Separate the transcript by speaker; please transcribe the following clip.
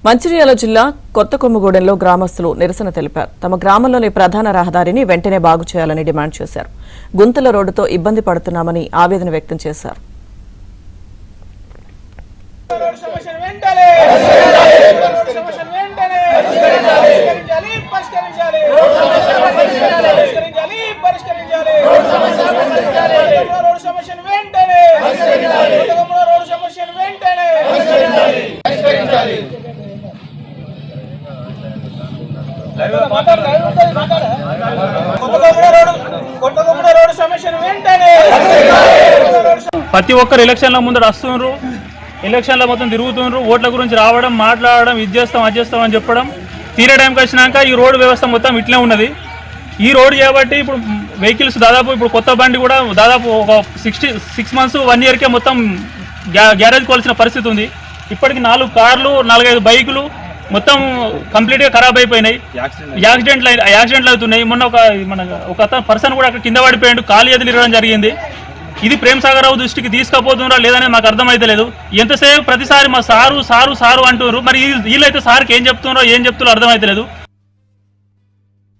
Speaker 1: మంచిర్యాల జిల్లా కొత్తకొమ్మగూడెంలో గ్రామస్తులు నిరసన తెలిపారు. తమ గ్రామంలోని ప్రధాన రహదారిని వెంటనే బాగు చేయాలని డిమాండ్ చేశారు. గుంతల రోడ్డుతో ఇబ్బంది పడుతున్నామని ఆవేదన వ్యక్తం చేశారు.
Speaker 2: ప్రతి ఒక్కరు ఎలక్షన్ల ముందు వస్తున్నారు, ఎలక్షన్ల మొత్తం తిరుగుతున్నారు, ఓట్ల గురించి రావడం, మాట్లాడడం, ఇది చేస్తాం అది చేస్తాం అని చెప్పడం. తీరే టైంకి వచ్చినాక ఈ రోడ్డు వ్యవస్థ మొత్తం ఇట్లే ఉన్నది. ఈ రోడ్డు చేయబట్టి ఇప్పుడు వెహికల్స్ దాదాపు ఇప్పుడు కొత్త బండి కూడా దాదాపు ఒక 6 months 1 yearకే మొత్తం గ్యారేజ్ కోల్సిన పరిస్థితి ఉంది. ఇప్పటికి 4 కార్లు 4-5 బైకులు మొత్తం కంప్లీట్గా ఖరాబ్ అయిపోయినాయి. యాక్సిడెంట్లు అవుతున్నాయి. మొన్న ఒక పర్సన్ కూడా అక్కడ కింద పడిపోయాడు, కాలు ఎదిలిరడం జరిగింది. ఇది ప్రేమ్ సాగర్ రావు దృష్టికి తీసుకుపోతున్నారా లేదనేది మాకు అర్థమైతలేదు. ఎంతసేపు ప్రతిసారి మా సారు సారు సారు అంటున్నారు. మరి వీళ్ళైతే సార్కి ఏం చెప్తున్నారో ఏం చెప్తున్నారో అర్థమైతలేదు.